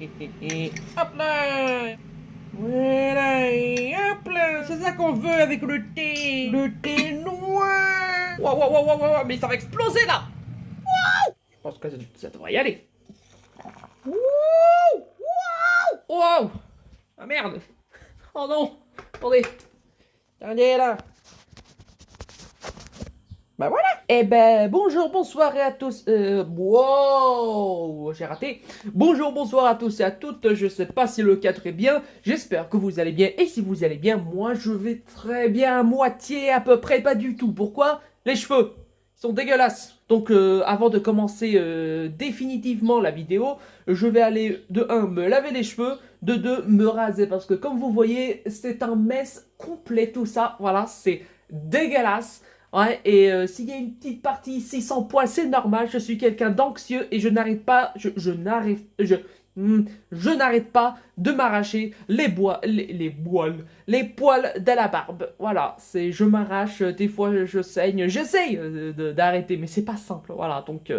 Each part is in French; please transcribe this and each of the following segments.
Hop là. Voilà, et hop là. C'est ça qu'on veut avec le thé. Le thé noir. Waouh, waouh, waouh, waouh, waouh, mais ça va exploser là. Je pense que ça devrait y aller. Wouh, waouh. Waouh. Ah merde. Oh non. Attendez. Attendez là. Bah voilà. Eh ben bonjour, bonsoir et à tous. Wow, j'ai raté. Bonjour, bonsoir à tous et à toutes. Je sais pas si le cadre est bien. J'espère que vous allez bien. Et si vous allez bien, moi je vais très bien, à moitié, à peu près, pas du tout. Pourquoi? Les cheveux. Ils sont dégueulasses. Donc avant de commencer définitivement la vidéo, je vais aller de 1 me laver les cheveux, de 2 me raser parce que comme vous voyez, c'est un mess complet tout ça. Voilà, c'est dégueulasse. Ouais, et s'il y a une petite partie ici sans poils, c'est normal, je suis quelqu'un d'anxieux et je n'arrête pas, je n'arrête pas de m'arracher les poils de la barbe. Voilà, je m'arrache, des fois je saigne, j'essaye d'arrêter, mais c'est pas simple, voilà, donc,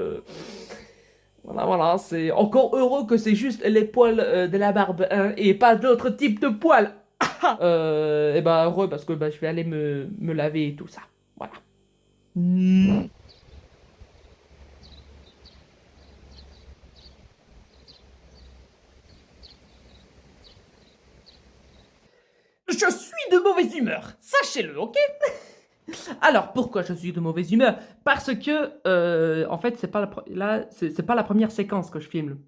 voilà, c'est encore heureux que c'est juste les poils de la barbe, hein, et pas d'autres types de poils. Et bah heureux parce que bah, je vais aller me laver et tout ça, voilà. Hmm. Je suis de mauvaise humeur, sachez-le, ok? Alors, pourquoi je suis de mauvaise humeur? Parce que, en fait, c'est pas la première séquence que je filme.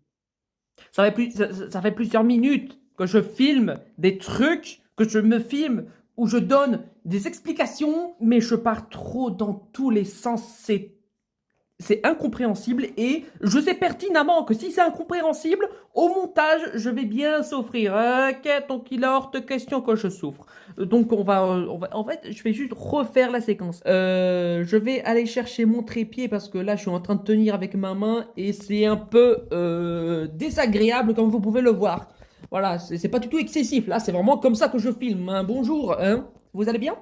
Ça fait plusieurs minutes que je filme des trucs, que je me filme, où je donne des explications, mais je pars trop dans tous les sens. C'est incompréhensible et je sais pertinemment que si c'est incompréhensible, au montage, je vais bien souffrir. Ok, donc il est hors de question que je souffre. Donc en fait, je vais juste refaire la séquence. Je vais aller chercher mon trépied parce que là, je suis en train de tenir avec ma main et c'est un peu désagréable comme vous pouvez le voir. Voilà, c'est pas du tout excessif. Là, c'est vraiment comme ça que je filme, hein. Bonjour, hein. Vous allez bien?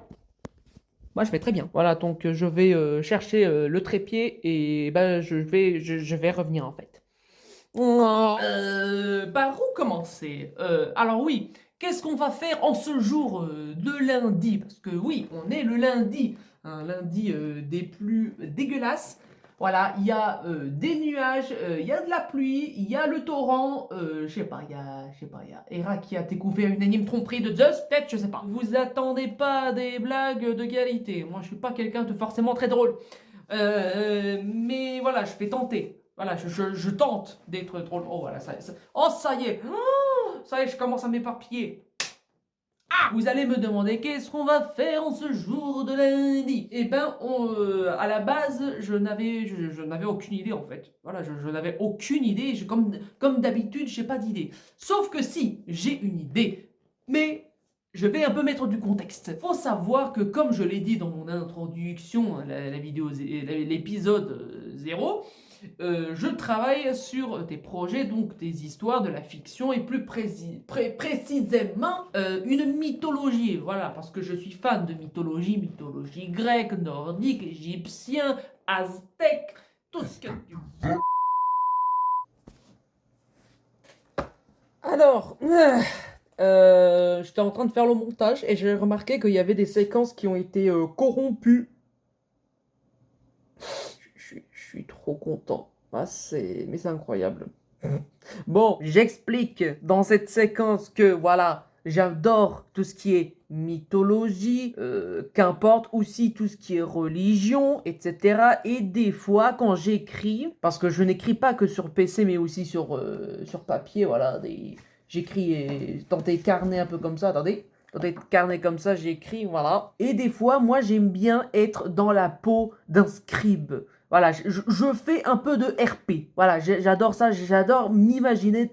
Moi, je vais très bien. Voilà, donc je vais chercher le trépied et ben, je vais revenir en fait. Par où commencer? Alors oui, qu'est-ce qu'on va faire en ce jour de lundi? Parce que oui, on est le lundi, un lundi des plus dégueulasses. Voilà, il y a des nuages, il y a de la pluie, il y a le torrent, je sais pas, il y a Hera qui a découvert une énième tromperie de Zeus, peut-être, je sais pas. Vous attendez pas des blagues de qualité. Moi, je suis pas quelqu'un de forcément très drôle. Mais voilà, je vais tenter. Voilà, je tente d'être drôle. Oh, voilà, oh, ça y est. Oh, ça y est, je commence à m'éparpiller. Ah, vous allez me demander qu'est-ce qu'on va faire en ce jour de lundi? Eh ben, à la base, je n'avais aucune idée en fait. Voilà, je n'avais aucune idée. Comme d'habitude, j'ai pas d'idée. Sauf que si, j'ai une idée. Mais je vais un peu mettre du contexte. Faut savoir que, comme je l'ai dit dans mon introduction, la vidéo, l'épisode 0, je travaille sur des projets, donc des histoires, de la fiction et plus précisément une mythologie. Voilà, parce que je suis fan de mythologie, mythologie grecque, nordique, égyptien, aztèque, tout ce que tu veux. Alors, j'étais en train de faire le montage et j'ai remarqué qu'il y avait des séquences qui ont été corrompues. Je suis trop content. Ah, mais c'est incroyable. Bon, j'explique dans cette séquence que voilà, j'adore tout ce qui est mythologie, qu'importe aussi tout ce qui est religion, etc. Et des fois, quand j'écris, parce que je n'écris pas que sur PC, mais aussi sur papier, voilà, j'écris dans des carnets un peu comme ça, attendez. Dans des carnets comme ça, j'écris, voilà. Et des fois, moi, j'aime bien être dans la peau d'un scribe. Voilà, je fais un peu de RP. Voilà, j'adore ça. J'adore m'imaginer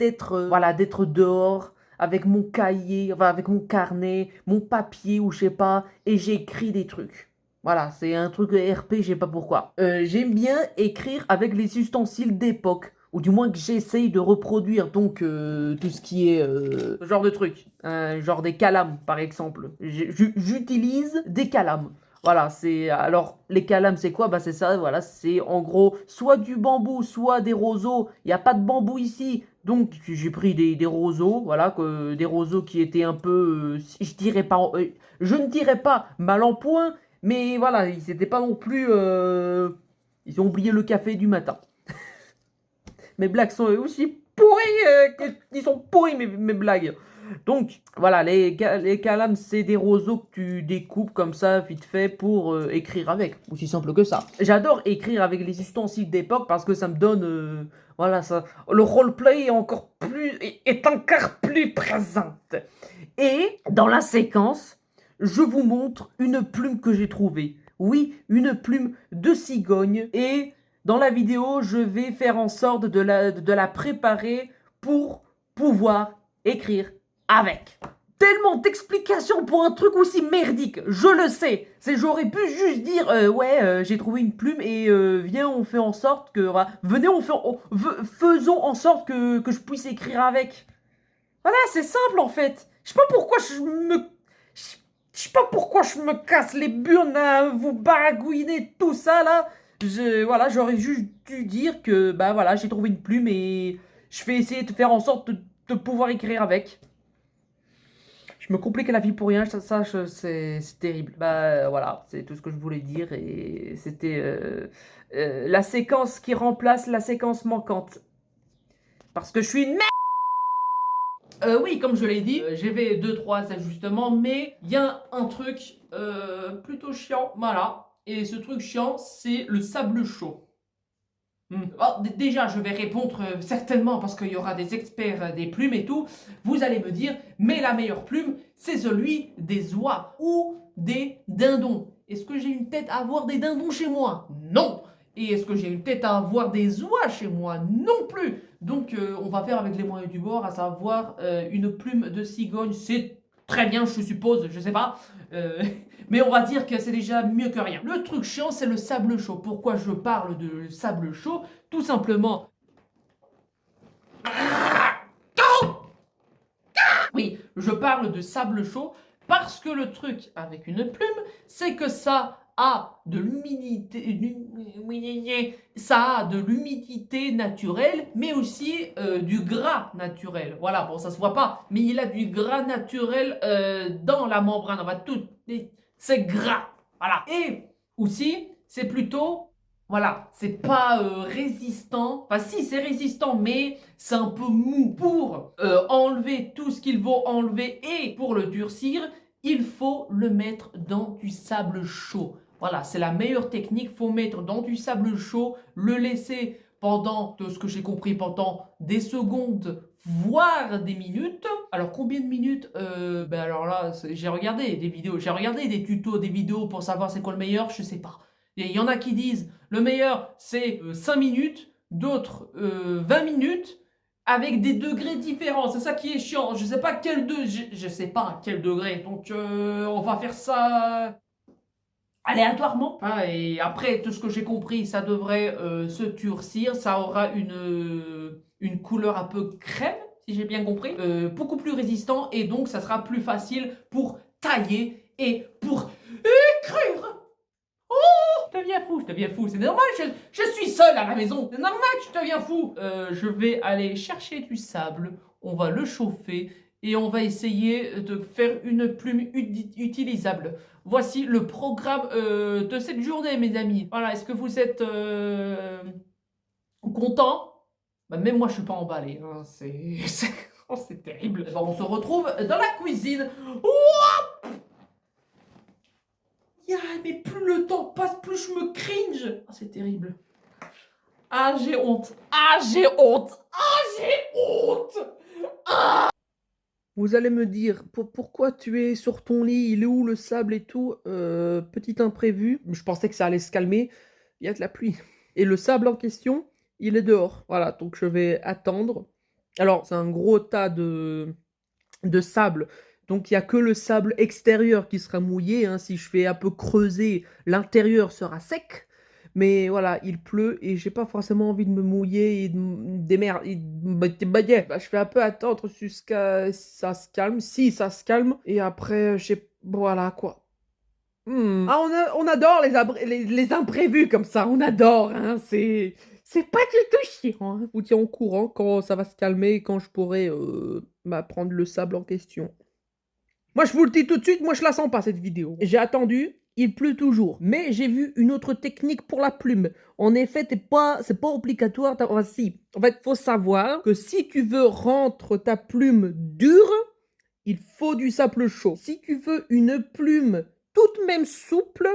voilà, d'être dehors avec mon cahier, enfin, avec mon carnet, mon papier ou je sais pas, et j'écris des trucs. Voilà, c'est un truc RP, je sais pas pourquoi. J'aime bien écrire avec les ustensiles d'époque, ou du moins que j'essaye de reproduire donc tout ce qui est ce genre de truc, genre des calames par exemple. J'utilise des calames. Voilà, c'est... Alors, les calames, c'est quoi? Bah, c'est ça, voilà, c'est en gros soit du bambou, soit des roseaux. Il n'y a pas de bambou ici, donc j'ai pris des roseaux, voilà, des roseaux qui étaient un peu, je dirais pas, je ne dirais pas mal en point, mais voilà, ils n'étaient pas non plus... ils ont oublié le café du matin. Mes blagues sont aussi pourries, ils sont pourris mes blagues. Donc, voilà, les calames, c'est des roseaux que tu découpes comme ça, vite fait, pour écrire avec. Aussi simple que ça. J'adore écrire avec les ustensiles d'époque parce que ça me donne... voilà, ça, le roleplay est encore plus présent. Et, dans la séquence, je vous montre une plume que j'ai trouvée. Oui, une plume de cigogne. Et dans la vidéo, je vais faire en sorte de la préparer pour pouvoir écrire avec. Tellement d'explications pour un truc aussi merdique, je le sais. J'aurais pu juste dire, ouais, j'ai trouvé une plume et viens, on fait en sorte que... Voilà, venez, faisons en sorte que je puisse écrire avec. Voilà, c'est simple en fait. Je sais pas pourquoi je sais pas pourquoi je me casse les burnes à vous baragouiner tout ça là. Voilà, j'aurais juste dû dire que bah voilà, j'ai trouvé une plume et je vais essayer de faire en sorte de pouvoir écrire avec. Je me complique la vie pour rien, c'est terrible. Bah voilà, c'est tout ce que je voulais dire et c'était la séquence qui remplace la séquence manquante. Parce que je suis une merde. Oui, comme je l'ai dit, j'ai fait 2-3 ajustements, mais il y a un truc plutôt chiant, voilà. Et ce truc chiant, c'est le sable chaud. Oh, déjà, je vais répondre certainement parce qu'il y aura des experts des plumes et tout. Vous allez me dire, mais la meilleure plume, c'est celui des oies ou des dindons. Est-ce que j'ai une tête à avoir des dindons chez moi? Non. Et est-ce que j'ai une tête à avoir des oies chez moi? Non plus. Donc, on va faire avec les moyens du bord, à savoir une plume de cigogne. C'est très bien, je suppose, je sais pas. Mais on va dire que c'est déjà mieux que rien. Le truc chiant, c'est le sable chaud. Pourquoi je parle de sable chaud? Tout simplement... Oui, je parle de sable chaud parce que le truc avec une plume, c'est que ça a de l'humidité, ça a de l'humidité naturelle, mais aussi du gras naturel. Voilà, bon, ça se voit pas, mais il a du gras naturel dans la membrane. On va tout, c'est gras. Voilà. Et aussi, c'est plutôt, voilà, c'est pas résistant. Enfin, si, c'est résistant, mais c'est un peu mou. Pour enlever tout ce qu'il faut enlever et pour le durcir, il faut le mettre dans du sable chaud. Voilà, c'est la meilleure technique. Il faut mettre dans du sable chaud, le laisser pendant, de ce que j'ai compris, pendant des secondes, voire des minutes. Alors, combien de minutes? Ben alors là, j'ai regardé des vidéos, j'ai regardé des tutos, des vidéos pour savoir c'est quoi le meilleur, je sais pas. Il y en a qui disent le meilleur c'est 5 minutes, d'autres 20 minutes, avec des degrés différents. C'est ça qui est chiant. Je sais pas je sais pas à quel degré. Donc on va faire ça aléatoirement. Ah, et après, tout ce que j'ai compris, ça devrait se durcir. Ça aura une couleur un peu crème, si j'ai bien compris. Beaucoup plus résistant et donc ça sera plus facile pour tailler et pour écrire. Je deviens fou, c'est normal, je suis seul à la maison, c'est normal que je deviens fou. Je vais aller chercher du sable, on va le chauffer et on va essayer de faire une plume utilisable. Voici le programme de cette journée, mes amis. Voilà, est-ce que vous êtes contents? Bah, même moi, je suis pas emballé, hein. Oh, c'est terrible. Bon, on se retrouve dans la cuisine. Oh, yeah, mais plus le temps passe, plus je me cringe. Ah, c'est terrible. Ah, j'ai honte. Ah, j'ai honte. Ah, j'ai honte. Vous allez me dire, pourquoi tu es sur ton lit? Il est où le sable et tout? Petit imprévu. Je pensais que ça allait se calmer. Il y a de la pluie. Et le sable en question, il est dehors. Voilà, donc je vais attendre. Alors, c'est un gros tas de sable. Donc, il n'y a que le sable extérieur qui sera mouillé, hein. Si je fais un peu creuser, l'intérieur sera sec. Mais voilà, il pleut et j'ai pas forcément envie de me mouiller et bah, je fais un peu attendre jusqu'à ça se calme. Si ça se calme. Et après, voilà quoi. Ah, on adore les imprévus comme ça, on adore, hein, c'est pas du tout chiant, hein. Je vous tiens au courant quand ça va se calmer et quand je pourrai, prendre le sable en question. Moi, je vous le dis tout de suite, moi, je la sens pas cette vidéo. J'ai attendu, il pleut toujours. Mais j'ai vu une autre technique pour la plume. En effet, c'est pas obligatoire. Enfin, si. En fait, faut savoir que si tu veux rendre ta plume dure, il faut du sable chaud. Si tu veux une plume toute même souple,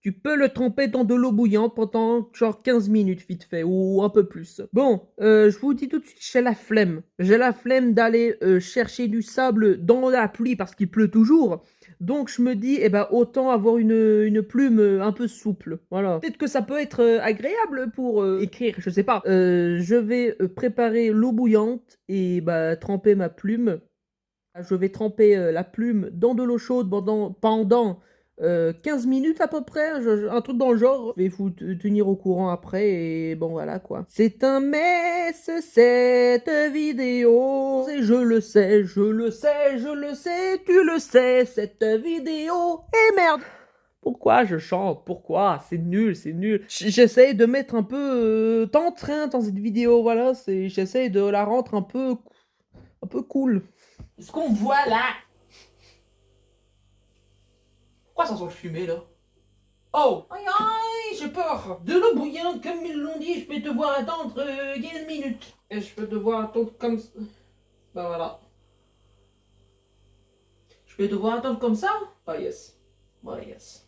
tu peux le tremper dans de l'eau bouillante pendant genre 15 minutes vite fait, ou un peu plus. Bon, je vous dis tout de suite, j'ai la flemme. J'ai la flemme d'aller chercher du sable dans la pluie parce qu'il pleut toujours. Donc je me dis, eh ben autant avoir une plume un peu souple. Voilà. Peut-être que ça peut être agréable pour écrire, je sais pas. Je vais préparer l'eau bouillante et bah tremper ma plume. Je vais tremper la plume dans de l'eau chaude pendant 15 minutes à peu près, un truc dans le genre. Je vais vous tenir au courant après et bon voilà quoi. C'est un mess cette vidéo. Et je le sais, je le sais, je le sais, tu le sais, cette vidéo. Et merde! Pourquoi je chante? Pourquoi? C'est nul, c'est nul. J'essaye de mettre un peu d'entrain dans cette vidéo, voilà. J'essaye de la rendre un peu cool. Ce qu'on voit là. Pourquoi ça sent fumé là? Oh! Aïe aïe, j'ai peur! De l'eau bouillante, comme ils l'ont dit, je vais devoir attendre 15 minutes. Et je vais devoir attendre comme ça. Ben voilà. Je vais devoir attendre comme ça? Ah yes. Oh yes.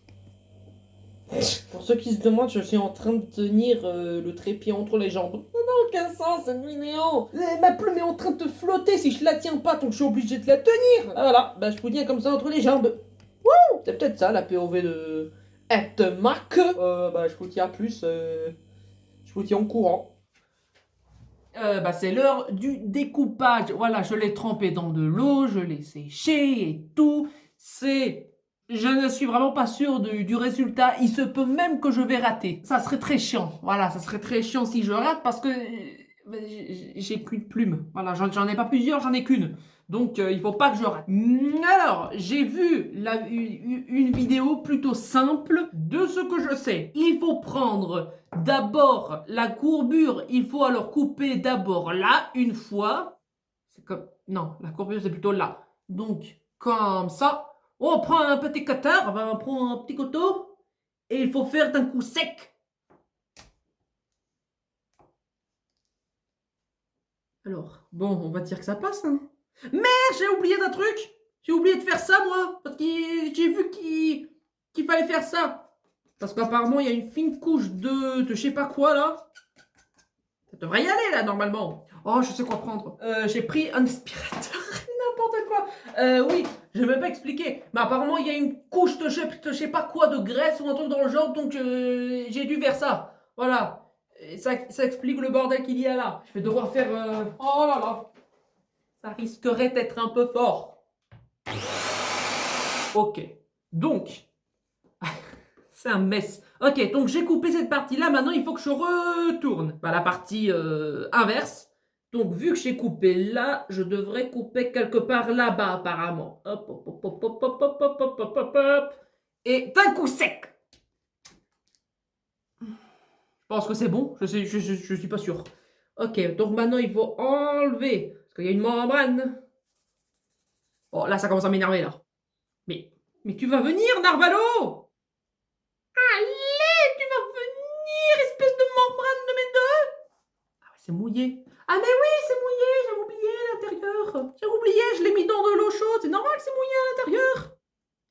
Pour ceux qui se demandent, je suis en train de tenir le trépied entre les jambes. Ça n'a aucun sens cette vidéo. Ma plume est en train de flotter si je la tiens pas, donc je suis obligé de la tenir. Ah, voilà, bah je vous tiens comme ça entre les jambes. Wouh! C'est peut-être ça la POV de Mac. Bah je vous tiens plus, je vous tiens au courant. Bah c'est l'heure du découpage. Voilà, je l'ai trempé dans de l'eau, je l'ai séché et tout. Je ne suis vraiment pas sûr du résultat. Il se peut même que je vais rater. Ça serait très chiant. Voilà, ça serait très chiant si je rate parce que j'ai qu'une plume. Voilà, j'en ai pas plusieurs, j'en ai qu'une. Donc il faut pas que je rate. Alors, j'ai vu une vidéo plutôt simple de ce que je sais. Il faut prendre d'abord la courbure. Il faut alors couper d'abord là une fois. C'est comme... Non, la courbure c'est plutôt là. Donc, comme ça. On prend un petit cutter, on prend un petit couteau et il faut faire d'un coup sec. Alors, bon, on va dire que ça passe, hein. Mais j'ai oublié d'un truc. J'ai oublié de faire ça, moi. Parce que j'ai vu qu'il fallait faire ça. Parce qu'apparemment, il y a une fine couche de je sais pas quoi, là. Ça devrait y aller, là, normalement. Oh, je sais quoi prendre. J'ai pris un aspirateur. N'importe quoi. Oui, je vais même pas expliquer. Mais apparemment, il y a une couche de je sais pas quoi, de graisse ou un truc dans le genre. Donc, j'ai dû faire ça. Voilà. Et ça explique le bordel qu'il y a là. Je vais devoir faire... Oh là là. Ça risquerait d'être un peu fort. Ok. Donc... C'est un mess. Ok, donc j'ai coupé cette partie-là. Maintenant, il faut que je retourne. Bah, la partie inverse. Donc, vu que j'ai coupé là, je devrais couper quelque part là-bas, apparemment. Hop, hop, hop, hop, hop, hop, hop, hop, hop, hop, hop, hop. Et d'un coup sec. Je pense que c'est bon. Je suis pas sûr. Ok, donc maintenant, il faut enlever. Parce qu'il y a une membrane. Oh, là, ça commence à m'énerver, là. Mais tu vas venir, Narvalo! Allez, tu vas venir, espèce de membrane de mes deux! Ah ouais, c'est mouillé. Ah mais oui, c'est mouillé, j'ai oublié l'intérieur. J'ai oublié, je l'ai mis dans de l'eau chaude, c'est normal que c'est mouillé à l'intérieur.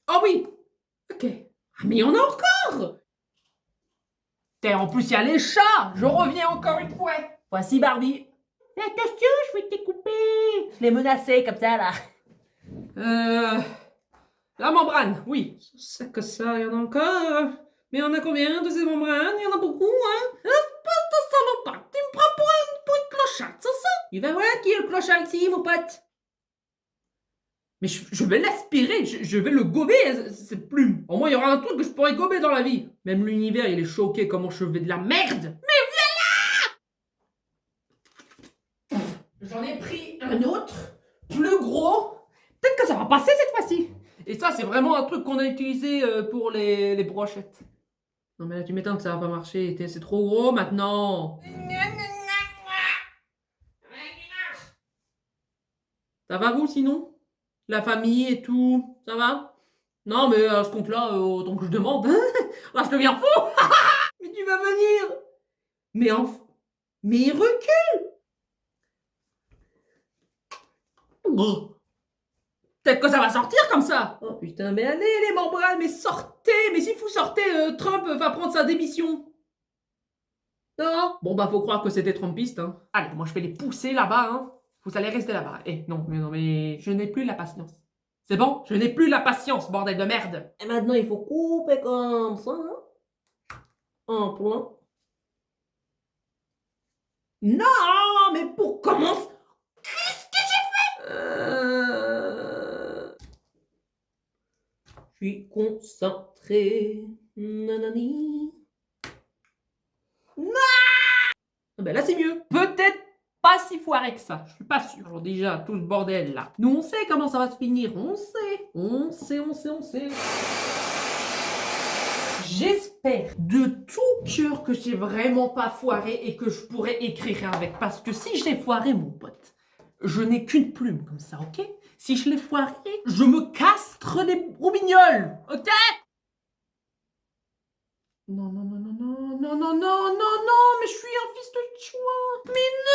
Oh oui, ok. Ah mais il y en a encore! En plus, il y a les chats! Je reviens encore une fois. Voici Barbie. Attention, je vais te couper. Je l'ai menacé comme ça, là. La membrane, oui. C'est que ça, il y en a encore. Mais il y en a combien de ces membranes? Il y en a beaucoup, hein? Espèce de salopard, tu me prends pour une clochette, c'est ça? Il va voir qui est le clochard ici, mon pote. Mais je vais l'aspirer, je vais le gober, cette plume. Au moins, il y aura un truc que je pourrais gober dans la vie. Même l'univers, il est choqué comment je fais de la merde. Mais voilà! J'en ai pris un autre, plus gros. Peut-être que ça va passer cette fois-ci. Et ça, c'est vraiment un truc qu'on a utilisé pour les brochettes. Non mais là, tu m'étonnes que ça va pas marcher. C'est trop gros maintenant. Ça va vous sinon? La famille et tout, ça va? Non mais à ce compte-là, autant que je demande. Là, je deviens fou. Mais tu vas venir. Mais il recule. Oh. Peut-être que ça va sortir comme ça. Oh putain, mais allez les membranes, mais sortez. Mais si vous sortez, Trump va prendre sa démission. Non. Bon bah faut croire que c'était trumpiste. Hein. Allez, moi je vais les pousser là-bas. Hein. Vous allez rester là-bas. Eh non, mais je n'ai plus la patience. C'est bon, je n'ai plus la patience, bordel de merde. Et maintenant il faut couper comme ça. Hein. Un point. Non, mais pour commencer. Qu'est-ce que j'ai fait? Je suis concentré. Nanani. Non. Ah ben là c'est mieux. Peut-être pas si foiré que ça. Je suis pas sûr. Alors déjà tout ce bordel là. Nous on sait comment ça va se finir. On sait. J'espère de tout cœur que j'ai vraiment pas foiré et que je pourrais écrire avec. Parce que si je l'ai foiré, mon pote, je n'ai qu'une plume comme ça, ok? Si je l'ai foiré, je me castre les roubignoles, ok? Non, mais je suis un fils de chouin. Mais non!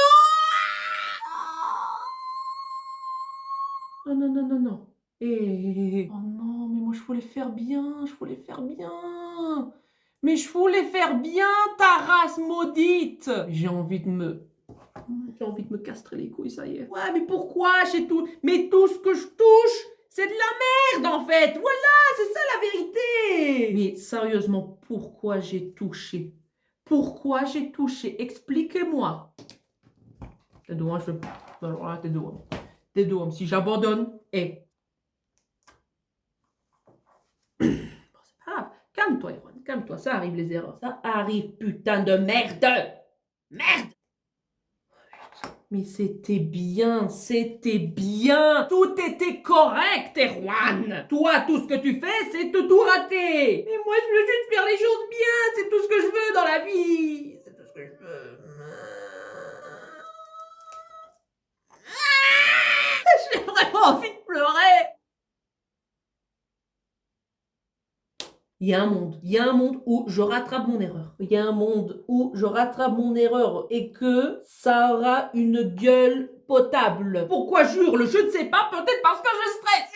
Non. Oh non, mais moi je voulais faire bien. Mais je voulais faire bien, ta race maudite. J'ai envie de me castrer les couilles, ça y est. Ouais, mais pourquoi j'ai tout... Mais tout ce que je touche, c'est de la merde en fait. Voilà, c'est ça la vérité. Mais sérieusement, pourquoi j'ai touché? Expliquez-moi. T'es deux, hein, alors là, t'es deux, hein. Si j'abandonne, Bon, c'est pas grave. Calme-toi, Erwan, calme-toi. Ça arrive, les erreurs. Ça arrive, putain de merde. Merde. Mais c'était bien. Tout était correct, Erwan. Toi, tout ce que tu fais, c'est de tout rater. Mais moi, je veux juste faire les choses bien. C'est tout ce que je veux dans la vie. C'est tout ce que je veux. J'ai vraiment envie de pleurer. Il y a un monde où je rattrape mon erreur. Et que ça aura une gueule potable. Pourquoi j'hurle? Je ne sais pas, peut-être parce que je stresse.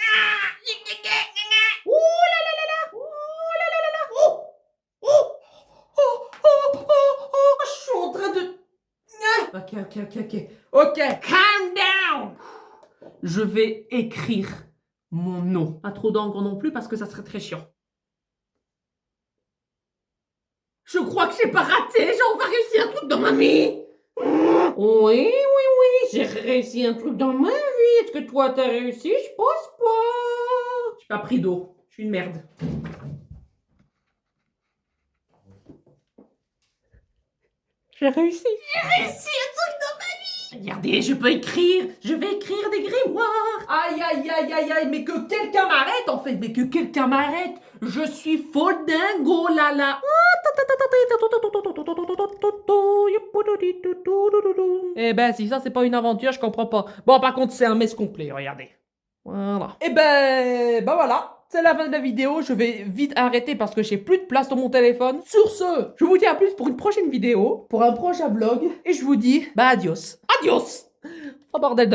Ouh là là là là. Ouh là là là là. Oh, je suis en train de... Ok, calm down. Je vais écrire mon nom. Pas trop d'encre non plus parce que ça serait très chiant. Je crois que j'ai pas raté, j'ai enfin réussi un truc dans ma vie. Oui, j'ai réussi un truc dans ma vie. Est-ce que toi t'as réussi? Je pense pas. J'ai pas pris d'eau, je suis une merde. J'ai réussi un truc dans ma vie. Regardez, je vais écrire des grimoires. Aïe, mais que quelqu'un m'arrête en fait, Je suis folle dingo, là là. Eh ben, si ça c'est pas une aventure, je comprends pas. Bon, par contre, c'est un mess complet, regardez. Voilà. Eh ben, voilà. C'est la fin de la vidéo, je vais vite arrêter parce que j'ai plus de place dans mon téléphone. Sur ce, je vous dis à plus pour une prochaine vidéo, pour un prochain vlog, et je vous dis, adios. Oh bordel de